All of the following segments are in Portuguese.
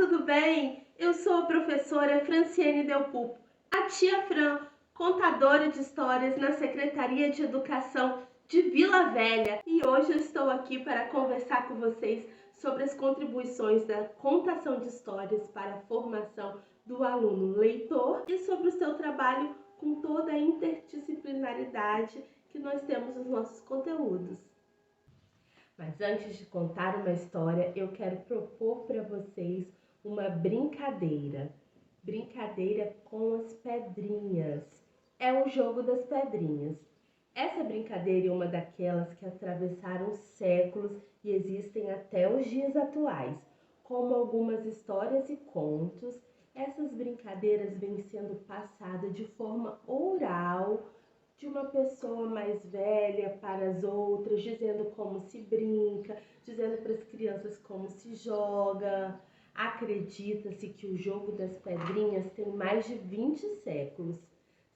tudo bem? Eu sou a professora Franciane Del Pupo, a tia Fran, contadora de histórias na Secretaria de Educação de Vila Velha. E hoje eu estou aqui para conversar com vocês sobre as contribuições da contação de histórias para a formação do aluno leitor e sobre o seu trabalho com toda a interdisciplinaridade que nós temos nos nossos conteúdos. Mas antes de contar uma história, eu quero propor para vocês uma brincadeira. Brincadeira com as pedrinhas. É o jogo das pedrinhas. Essa brincadeira é uma daquelas que atravessaram séculos e existem até os dias atuais. Como algumas histórias e contos, essas brincadeiras vêm sendo passadas de forma oral, de uma pessoa mais velha para as outras, dizendo como se brinca, dizendo para as crianças como se joga. Acredita-se que o jogo das pedrinhas tem mais de 20 séculos.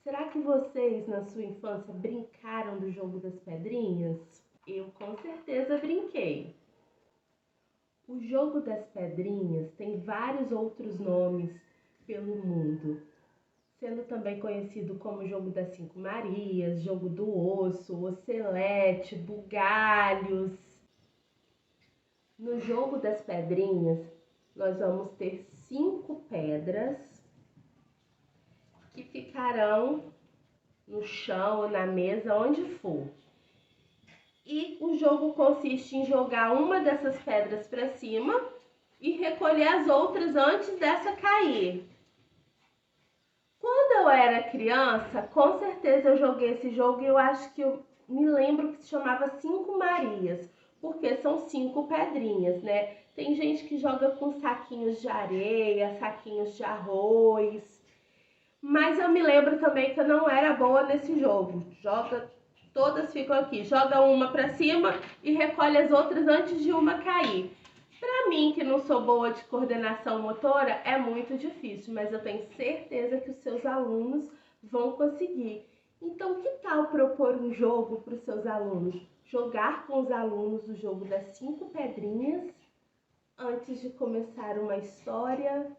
Será que vocês, na sua infância, brincaram do jogo das pedrinhas? Eu com certeza brinquei. O jogo das pedrinhas tem vários outros nomes pelo mundo, sendo também conhecido como jogo das 5 Marias, jogo do osso, ocelete, bugalhos. No jogo das pedrinhas, nós vamos ter 5 pedras que ficarão no chão ou na mesa, onde for. E o jogo consiste em jogar uma dessas pedras para cima e recolher as outras antes dessa cair. Quando eu era criança, com certeza eu joguei esse jogo e eu acho que eu me lembro que se chamava 5 Marias, porque são 5 pedrinhas, né? Tem gente que joga com saquinhos de areia, saquinhos de arroz, mas eu me lembro também que eu não era boa nesse jogo. Todas ficam aqui, joga uma para cima e recolhe as outras antes de uma cair. Para mim, que não sou boa de coordenação motora, é muito difícil, mas eu tenho certeza que os seus alunos vão conseguir. Então, que tal propor um jogo para os seus alunos? Jogar com os alunos o jogo das 5 pedrinhas antes de começar uma história,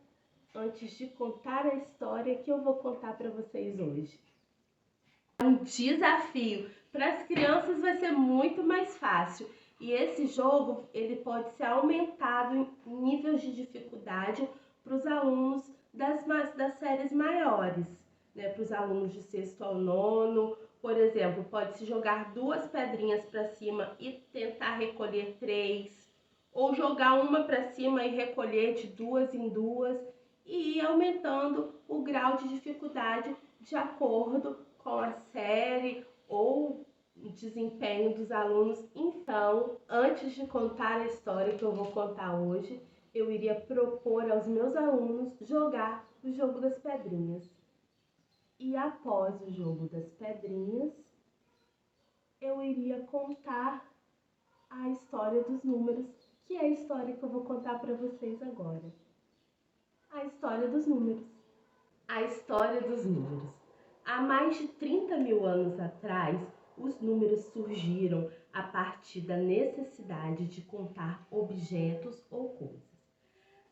antes de contar a história que eu vou contar para vocês hoje. Um desafio. Para as crianças vai ser muito mais fácil. E esse jogo, ele pode ser aumentado em níveis de dificuldade para os alunos das séries maiores, né? Para os alunos de 6º ao 9º, por exemplo, pode-se jogar 2 pedrinhas para cima e tentar recolher 3, ou jogar uma para cima e recolher de 2 em 2, e ir aumentando o grau de dificuldade de acordo com a série ou o desempenho dos alunos. Então, antes de contar a história que eu vou contar hoje, eu iria propor aos meus alunos jogar o jogo das pedrinhas. E após o jogo das pedrinhas, eu iria contar a história dos números, que é a história que eu vou contar para vocês agora. A história dos números. A história dos números. Há mais de 30 mil anos atrás, os números surgiram a partir da necessidade de contar objetos ou coisas.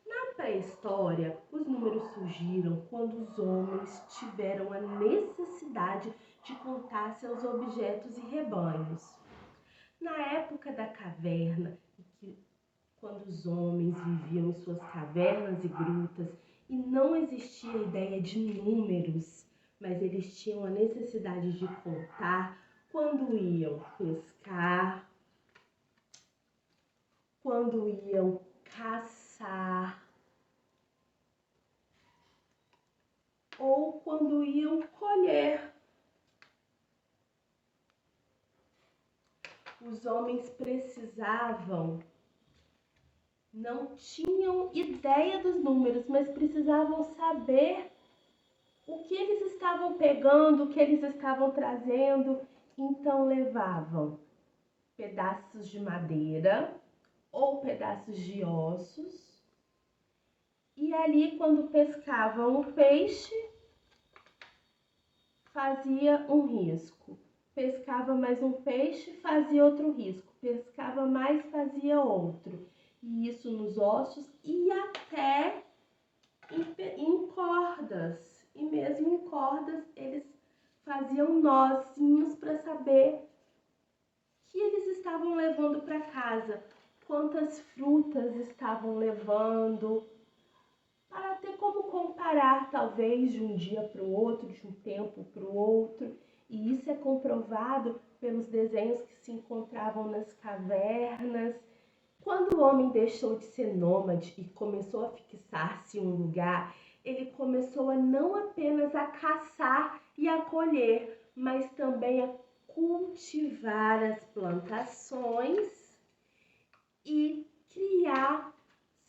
Na pré-história, os números surgiram quando os homens tiveram a necessidade de contar seus objetos e rebanhos. Na época da caverna, quando os homens viviam em suas cavernas e grutas e não existia a ideia de números, mas eles tinham a necessidade de contar quando iam pescar, quando iam caçar ou quando iam colher. Os homens não tinham ideia dos números, mas precisavam saber o que eles estavam pegando, o que eles estavam trazendo. Então levavam pedaços de madeira ou pedaços de ossos. E ali, quando pescavam o peixe, fazia um risco. Pescava mais um peixe, fazia outro risco. Pescava mais, fazia outro. E isso nos ossos e até em cordas. E mesmo em cordas, eles faziam nozinhos para saber que eles estavam levando para casa, quantas frutas estavam levando, para ter como comparar, talvez, de um dia para o outro, de um tempo para o outro. E isso é comprovado pelos desenhos que se encontravam nas cavernas. Quando o homem deixou de ser nômade e começou a fixar-se em um lugar, ele começou a não apenas a caçar e a colher, mas também a cultivar as plantações e criar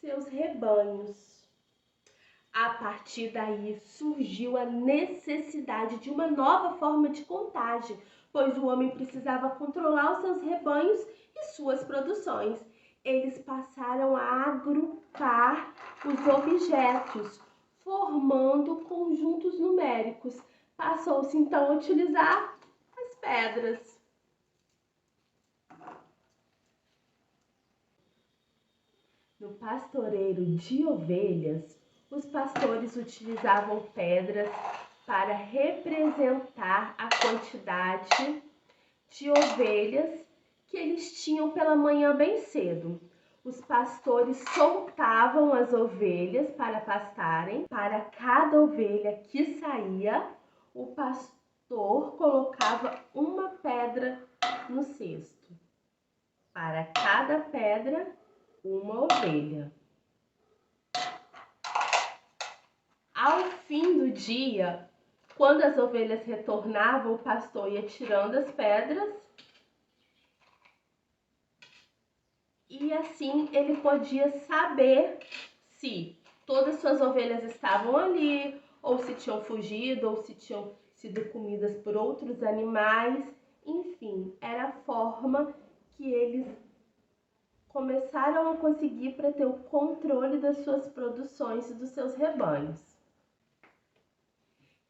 seus rebanhos. A partir daí surgiu a necessidade de uma nova forma de contagem, pois o homem precisava controlar os seus rebanhos e suas produções. Eles passaram a agrupar os objetos, formando conjuntos numéricos. Passou-se então a utilizar as pedras. No pastoreiro de ovelhas, os pastores utilizavam pedras para representar a quantidade de ovelhas que eles tinham pela manhã bem cedo. Os pastores soltavam as ovelhas para pastarem. Para cada ovelha que saía, o pastor colocava uma pedra no cesto. Para cada pedra, uma ovelha. Ao fim do dia, quando as ovelhas retornavam, o pastor ia tirando as pedras e assim ele podia saber se todas as suas ovelhas estavam ali, ou se tinham fugido, ou se tinham sido comidas por outros animais. Enfim, era a forma que eles começaram a conseguir para ter o controle das suas produções e dos seus rebanhos.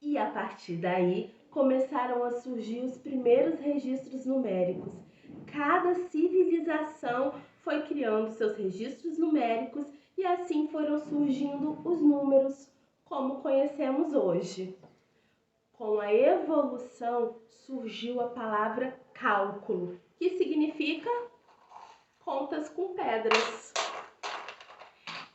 E a partir daí começaram a surgir os primeiros registros numéricos. Cada civilização foi criando seus registros numéricos e assim foram surgindo os números como conhecemos hoje. Com a evolução surgiu a palavra cálculo, que significa contas com pedras.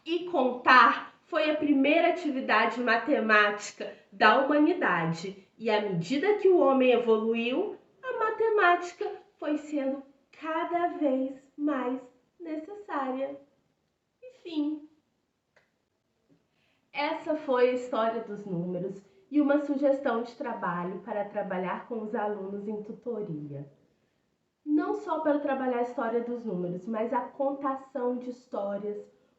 E contar foi a primeira atividade matemática da humanidade. E à medida que o homem evoluiu, a matemática foi sendo cada vez mais necessária. Enfim, essa foi a história dos números e uma sugestão de trabalho para trabalhar com os alunos em tutoria. Não só para trabalhar a história dos números, mas a contação de histórias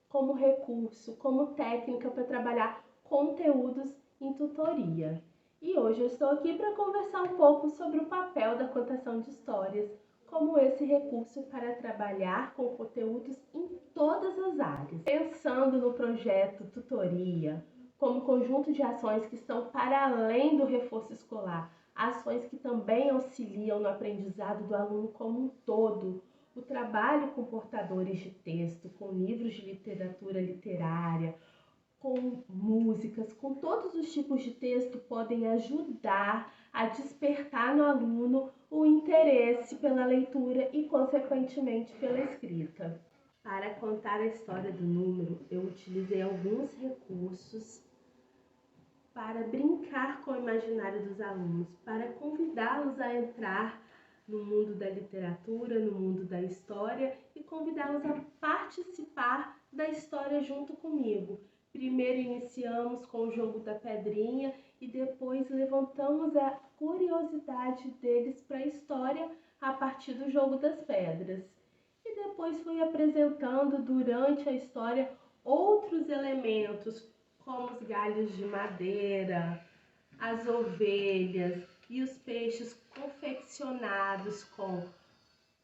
como recurso, como técnica para trabalhar conteúdos em tutoria. E hoje eu estou aqui para conversar um pouco sobre o papel da contação de histórias como esse recurso para trabalhar com conteúdos em todas as áreas. Pensando no projeto Tutoria como conjunto de ações que estão para além do reforço escolar, ações que também auxiliam no aprendizado do aluno como um todo. O trabalho com portadores de texto, com livros de literatura literária, com músicas, com todos os tipos de texto podem ajudar a despertar no aluno o interesse pela leitura e, consequentemente, pela escrita. Para contar a história do número, eu utilizei alguns recursos para brincar com o imaginário dos alunos, para convidá-los a entrar no mundo da literatura, no mundo da história e convidá-los a participar da história junto comigo. Primeiro iniciamos com o jogo da pedrinha e depois levantamos a curiosidade deles para a história a partir do jogo das pedras. E depois fui apresentando durante a história outros elementos, como os galhos de madeira, as ovelhas e os peixes confeccionados com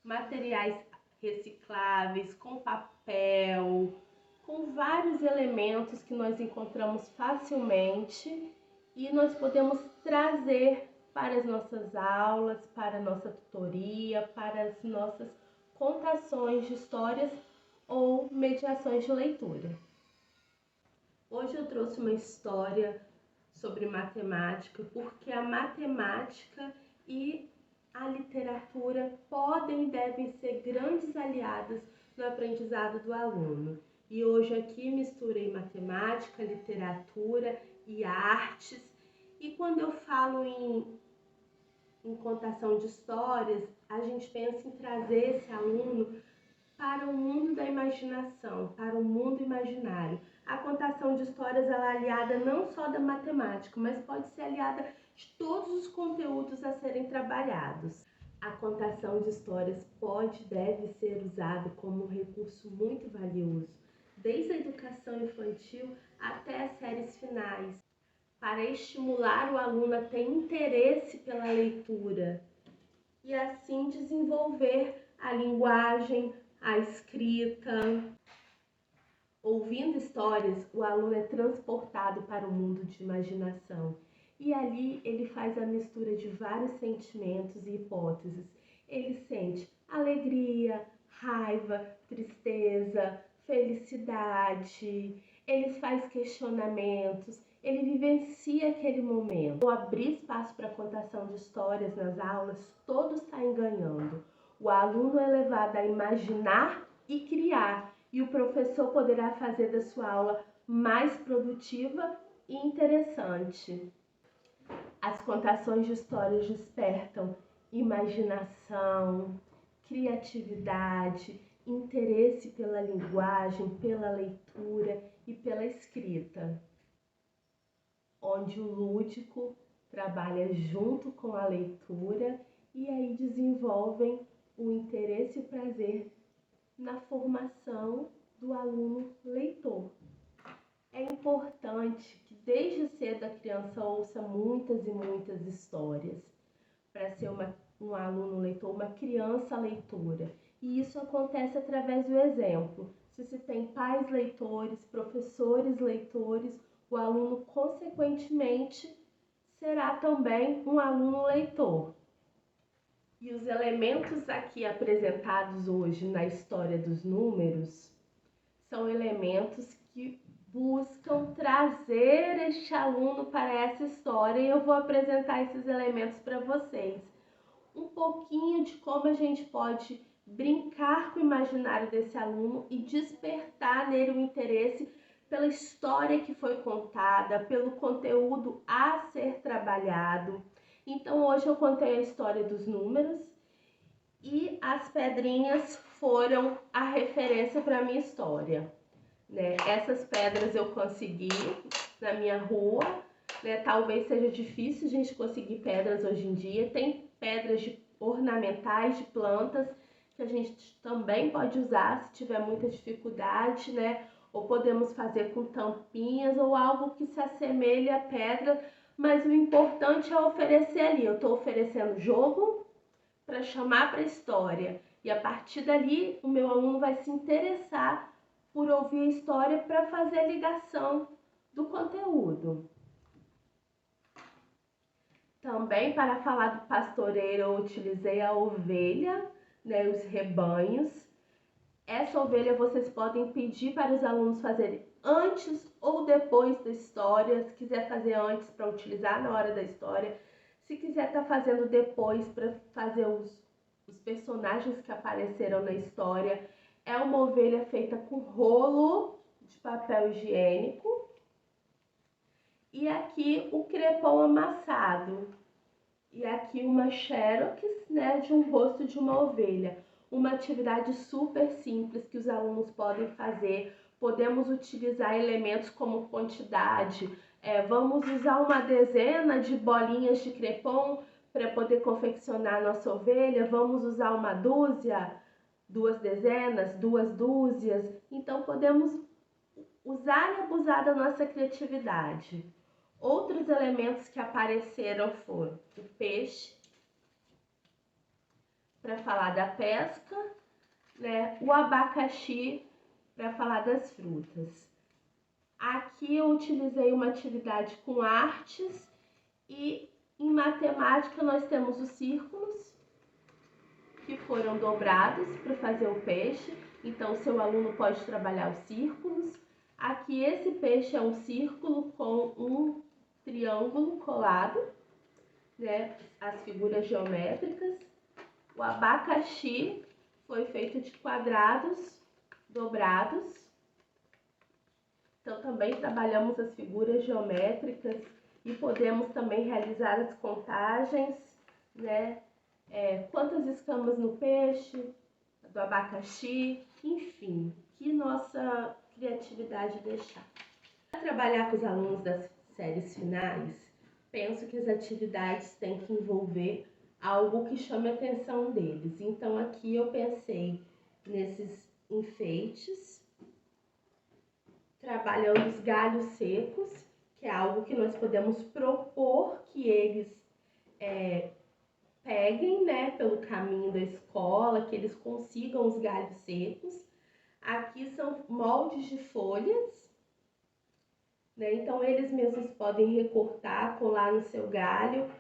materiais recicláveis, com papel, com vários elementos que nós encontramos facilmente e nós podemos trazer para as nossas aulas, para a nossa tutoria, para as nossas contações de histórias ou mediações de leitura. Hoje eu trouxe uma história sobre matemática, porque a matemática e a literatura podem e devem ser grandes aliadas no aprendizado do aluno. E hoje aqui misturei matemática, literatura e artes. E quando eu falo em contação de histórias, a gente pensa em trazer esse aluno para o mundo da imaginação, para o mundo imaginário. A contação de histórias ela é aliada não só da matemática, mas pode ser aliada de todos os conteúdos a serem trabalhados. A contação de histórias pode e deve ser usada como um recurso muito valioso, desde a educação infantil até as séries finais, para estimular o aluno a ter interesse pela leitura e assim desenvolver a linguagem, a escrita. Ouvindo histórias, o aluno é transportado para o mundo de imaginação e ali ele faz a mistura de vários sentimentos e hipóteses. Ele sente alegria, raiva, tristeza, felicidade, ele faz questionamentos, ele vivencia aquele momento. Ao abrir espaço para contação de histórias nas aulas, todos saem ganhando. O aluno é levado a imaginar e criar, e o professor poderá fazer da sua aula mais produtiva e interessante. As contações de histórias despertam imaginação, criatividade, interesse pela linguagem, pela leitura e pela escrita, onde o lúdico trabalha junto com a leitura e aí desenvolvem o interesse e o prazer na formação do aluno leitor. É importante que desde cedo a criança ouça muitas e muitas histórias para ser um aluno leitor, uma criança leitora. E isso acontece através do exemplo. Se tem pais leitores, professores leitores, o aluno consequentemente será também um aluno leitor. E os elementos aqui apresentados hoje na história dos números são elementos que buscam trazer este aluno para essa história e eu vou apresentar esses elementos para vocês. Um pouquinho de como a gente pode brincar com o imaginário desse aluno e despertar nele o interesse pela história que foi contada, pelo conteúdo a ser trabalhado. Então hoje eu contei a história dos números e as pedrinhas foram a referência para a minha história, né? Essas pedras eu consegui na minha rua, né? Talvez seja difícil a gente conseguir pedras hoje em dia. Tem pedras ornamentais de plantas que a gente também pode usar se tiver muita dificuldade, né? Ou podemos fazer com tampinhas ou algo que se assemelhe à pedra, mas o importante é oferecer ali. Eu estou oferecendo jogo para chamar para a história e a partir dali o meu aluno vai se interessar por ouvir a história para fazer a ligação do conteúdo. Também para falar do pastoreiro eu utilizei a ovelha, né, os rebanhos. Essa ovelha vocês podem pedir para os alunos fazerem antes ou depois da história. Se quiser fazer antes para utilizar na hora da história, se quiser estar fazendo depois para fazer os personagens que apareceram na história. É uma ovelha feita com rolo de papel higiênico. E aqui o crepom amassado. E aqui uma xerox, né, de um rosto de uma ovelha. Uma atividade super simples que os alunos podem fazer. Podemos utilizar elementos como quantidade. Vamos usar uma dezena de bolinhas de crepom para poder confeccionar nossa ovelha. Vamos usar uma dúzia, 2 dezenas, 2 dúzias. Então podemos usar e abusar da nossa criatividade. Outros elementos que apareceram foram o peixe, para falar da pesca, né? O abacaxi, para falar das frutas. Aqui eu utilizei uma atividade com artes e em matemática nós temos os círculos que foram dobrados para fazer o peixe. Então, seu aluno pode trabalhar os círculos. Aqui Aqui esse peixe é um círculo com um triângulo colado, né? As figuras geométricas. O abacaxi foi feito de quadrados dobrados. Então também trabalhamos as figuras geométricas e podemos também realizar as contagens, né? Quantas escamas no peixe, do abacaxi, enfim, que nossa criatividade deixar. Para trabalhar com os alunos das séries finais, penso que as atividades têm que envolver algo que chame a atenção deles. Então aqui eu pensei nesses enfeites, trabalhando os galhos secos, que é algo que nós podemos propor que eles peguem, né, pelo caminho da escola, que eles consigam os galhos secos. Aqui são moldes de folhas, né, então eles mesmos podem recortar, colar no seu galho.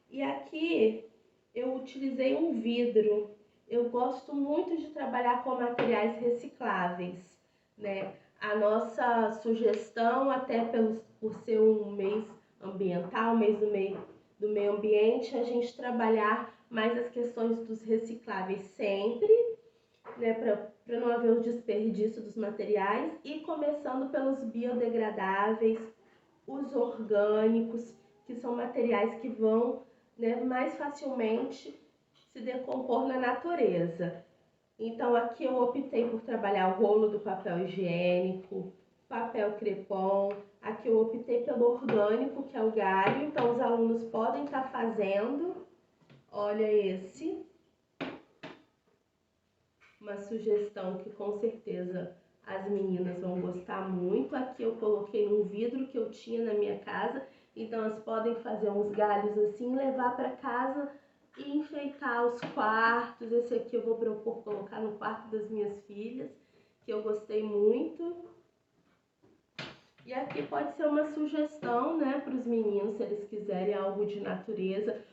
E aqui eu utilizei um vidro. Eu gosto muito de trabalhar com materiais recicláveis, né? A nossa sugestão, até por ser um mês ambiental, mês do meio ambiente, a gente trabalhar mais as questões dos recicláveis sempre, né, para não haver o desperdício dos materiais, e começando pelos biodegradáveis, os orgânicos, que são materiais que vão, né, mais facilmente se decompor na natureza. Então aqui eu optei por trabalhar o rolo do papel higiênico, papel crepom. Aqui eu optei pelo orgânico, que é o galho. Então os alunos podem estar fazendo. Olha esse. Uma sugestão que com certeza as meninas vão gostar muito. Aqui eu coloquei um vidro que eu tinha na minha casa. Então elas podem fazer uns galhos assim, levar para casa e enfeitar os quartos. Esse aqui eu vou propor colocar no quarto das minhas filhas, que eu gostei muito. E aqui pode ser uma sugestão, né, para os meninos, se eles quiserem algo de natureza.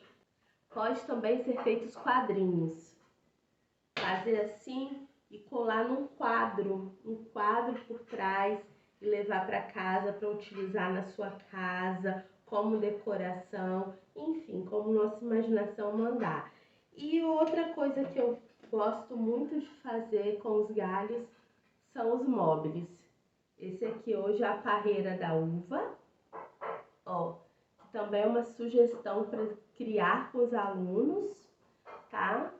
Pode também ser feitos quadrinhos. Fazer assim e colar num quadro, um quadro por trás, e levar para casa para utilizar na sua casa, como decoração, enfim, como nossa imaginação mandar. E outra coisa que eu gosto muito de fazer com os galhos são os móveis. Esse aqui hoje é a parreira da uva, ó, que também é uma sugestão para criar com os alunos, tá?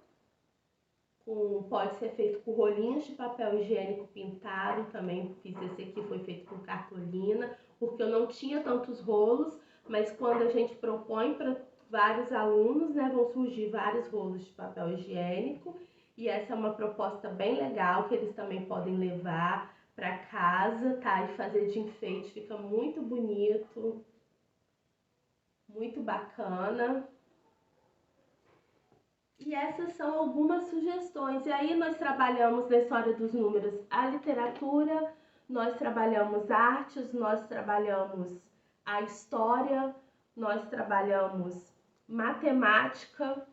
Pode ser feito com rolinhos de papel higiênico pintado, também fiz esse aqui, foi feito com cartolina, porque eu não tinha tantos rolos, mas quando a gente propõe para vários alunos, né, vão surgir vários rolos de papel higiênico, e essa é uma proposta bem legal que eles também podem levar para casa, tá? E fazer de enfeite, fica muito bonito, muito bacana. E essas são algumas sugestões. E aí nós trabalhamos na história dos números a literatura, nós trabalhamos artes, nós trabalhamos a história, nós trabalhamos matemática,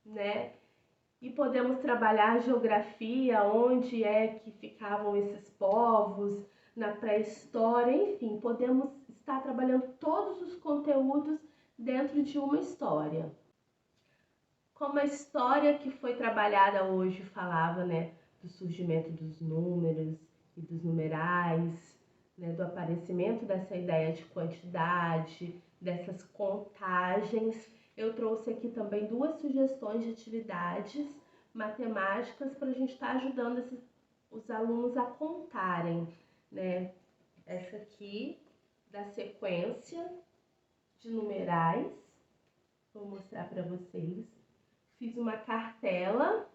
né? E podemos trabalhar a geografia, onde é que ficavam esses povos, na pré-história, enfim, podemos estar trabalhando todos os conteúdos dentro de uma história. Como a história que foi trabalhada hoje falava, né, do surgimento dos números e dos numerais, né, do aparecimento dessa ideia de quantidade, dessas contagens, eu trouxe aqui também duas sugestões de atividades matemáticas para a gente estar ajudando os alunos a contarem, né? Essa aqui da sequência de numerais, vou mostrar para vocês. Fiz uma cartela.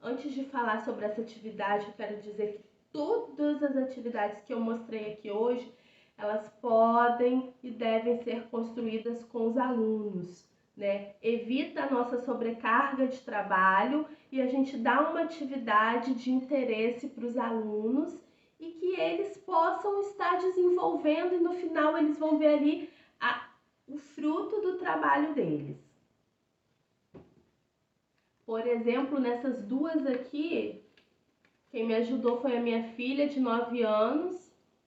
Antes de falar sobre essa atividade, eu quero dizer que todas as atividades que eu mostrei aqui hoje, elas podem e devem ser construídas com os alunos, né? Evita a nossa sobrecarga de trabalho e a gente dá uma atividade de interesse para os alunos e que eles possam estar desenvolvendo e no final eles vão ver ali o fruto do trabalho deles. Por exemplo, nessas duas aqui, quem me ajudou foi a minha filha de 9 anos.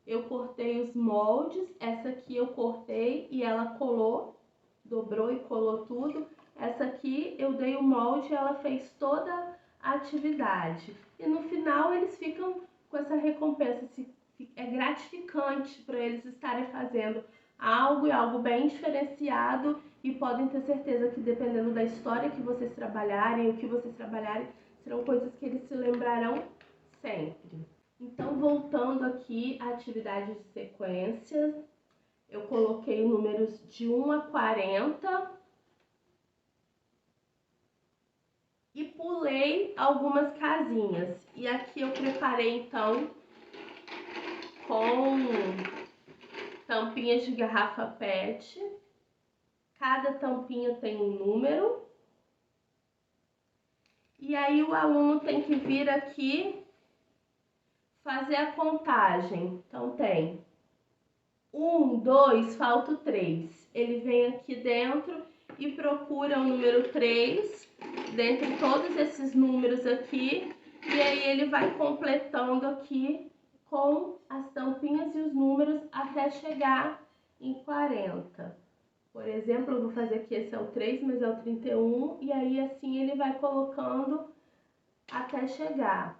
eu cortei os moldes. Essa aqui eu cortei e ela colou, dobrou e colou tudo. Essa aqui eu dei o molde e ela fez toda a atividade. E no final eles ficam com essa recompensa. É gratificante para eles estarem fazendo algo e algo bem diferenciado, e podem ter certeza que dependendo da história que vocês trabalharem, o que vocês trabalharem, serão coisas que eles se lembrarão sempre. Então, voltando aqui à atividade de sequência, eu coloquei números de 1 a 40 e pulei algumas casinhas. E aqui eu preparei então com tampinhas de garrafa PET. Cada tampinha tem um número. E aí o aluno tem que vir aqui fazer a contagem. Então tem 1, 2, falta o 3. Ele vem aqui dentro e procura o número 3 dentre todos esses números aqui. E aí ele vai completando aqui com as tampinhas e os números até chegar em 40. Por exemplo, eu vou fazer aqui, esse é o 3, mas é o 31. E aí assim ele vai colocando até chegar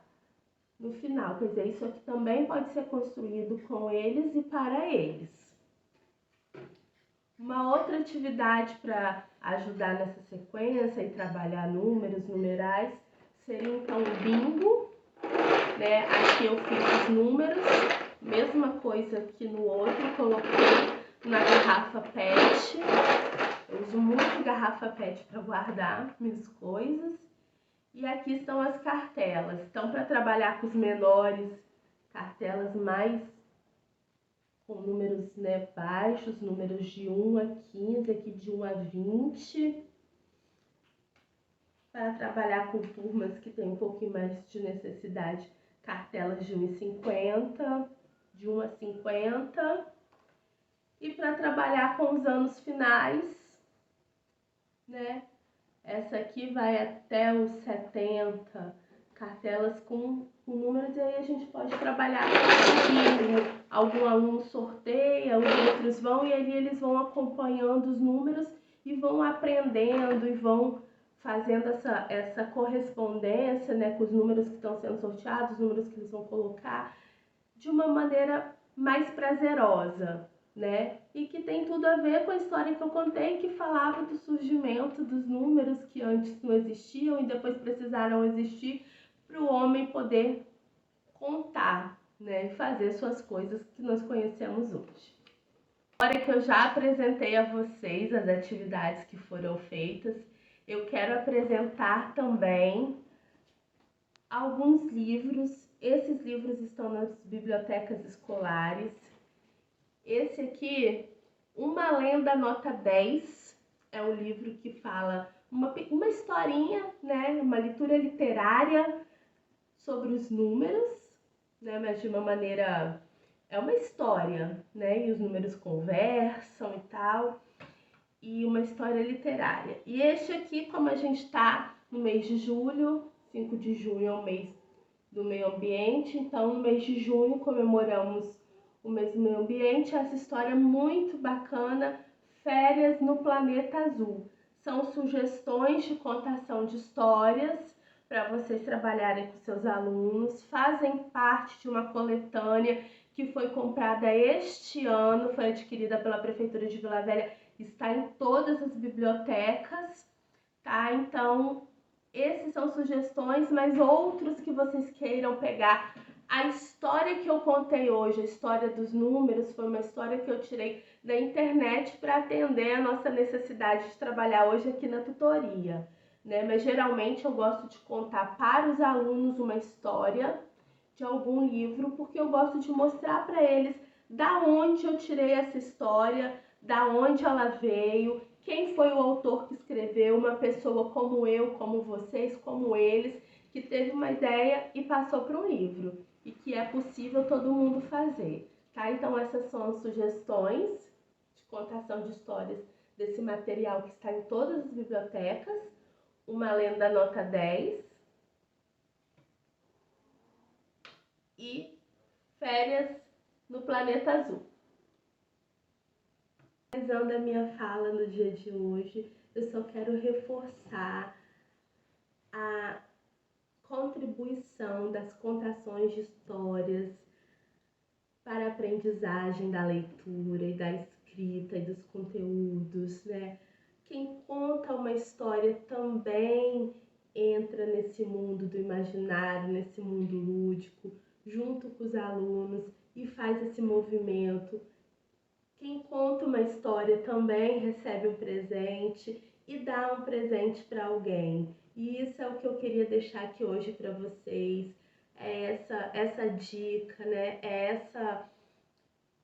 no final. Quer dizer, isso aqui também pode ser construído com eles e para eles. Uma outra atividade para ajudar nessa sequência e trabalhar números, numerais, seria então o bingo, né? Aqui eu fiz os números, mesma coisa que no outro, coloquei na garrafa PET. Eu uso muito garrafa PET para guardar minhas coisas. E aqui estão as cartelas. Então, para trabalhar com os menores, cartelas mais com números, né, baixos, números de 1 a 15, aqui de 1 a 20. Para trabalhar com turmas que tem um pouquinho mais de necessidade, cartelas de 1,50, de 1 a 50. E para trabalhar com os anos finais, né, essa aqui vai até os 70, cartelas com números, e aí a gente pode trabalhar e algum aluno sorteia, os outros vão, e ali eles vão acompanhando os números e vão aprendendo e vão fazendo essa correspondência, né, com os números que estão sendo sorteados, os números que eles vão colocar, de uma maneira mais prazerosa, né? E que tem tudo a ver com a história que eu contei, que falava do surgimento dos números que antes não existiam e depois precisaram existir para o homem poder contar, né? E fazer suas coisas que nós conhecemos hoje. Agora que eu já apresentei a vocês as atividades que foram feitas, eu quero apresentar também alguns livros. Esses livros estão nas bibliotecas escolares. Esse aqui, Uma Lenda Nota 10, é um livro que fala uma historinha, né, uma leitura literária sobre os números, né, mas de uma maneira, é uma história, né, e os números conversam e tal, e uma história literária. E este aqui, como a gente está no mês de julho, 5 de junho é o mês do meio ambiente, então no mês de junho comemoramos o mês do meio ambiente. Essa história muito bacana, Férias no Planeta Azul. São sugestões de contação de histórias para vocês trabalharem com seus alunos. Fazem parte de uma coletânea que foi comprada este ano, foi adquirida pela Prefeitura de Vila Velha, está em todas as bibliotecas, tá? Então, esses são sugestões, mas outros que vocês queiram pegar. A história que eu contei hoje, a história dos números, foi uma história que eu tirei da internet para atender a nossa necessidade de trabalhar hoje aqui na tutoria, né? Mas geralmente eu gosto de contar para os alunos uma história de algum livro, porque eu gosto de mostrar para eles da onde eu tirei essa história, da onde ela veio, quem foi o autor que escreveu, uma pessoa como eu, como vocês, como eles, que teve uma ideia e passou para um livro, e que é possível todo mundo fazer, tá? Então essas são as sugestões de contação de histórias desse material que está em todas as bibliotecas. Uma Lenda Nota 10 e Férias no planeta azul. Finalizando a minha fala no dia de hoje, eu só quero reforçar a contribuição das contações de histórias para a aprendizagem da leitura e da escrita e dos conteúdos, né? Quem conta uma história também entra nesse mundo do imaginário, nesse mundo lúdico, junto com os alunos e faz esse movimento. Quem conta uma história também recebe um presente e dá um presente para alguém. E isso é o que eu queria deixar aqui hoje para vocês. É essa dica, né?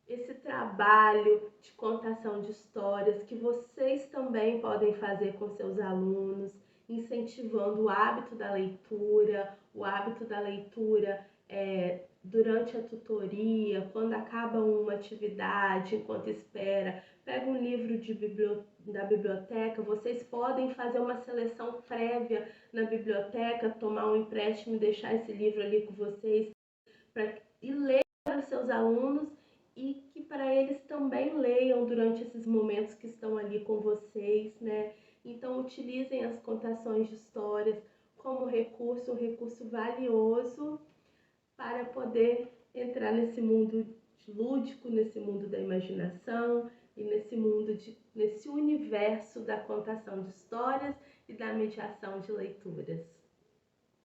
Esse trabalho de contação de histórias que vocês também podem fazer com seus alunos, incentivando o hábito da leitura durante a tutoria, quando acaba uma atividade, enquanto espera, pega um livro da biblioteca, vocês podem fazer uma seleção prévia na biblioteca, tomar um empréstimo e deixar esse livro ali com vocês e ler para os seus alunos e que para eles também leiam durante esses momentos que estão ali com vocês, né? Então utilizem as contações de histórias como recurso, um recurso valioso para poder entrar nesse mundo lúdico, nesse mundo da imaginação e nesse universo da contação de histórias e da mediação de leituras.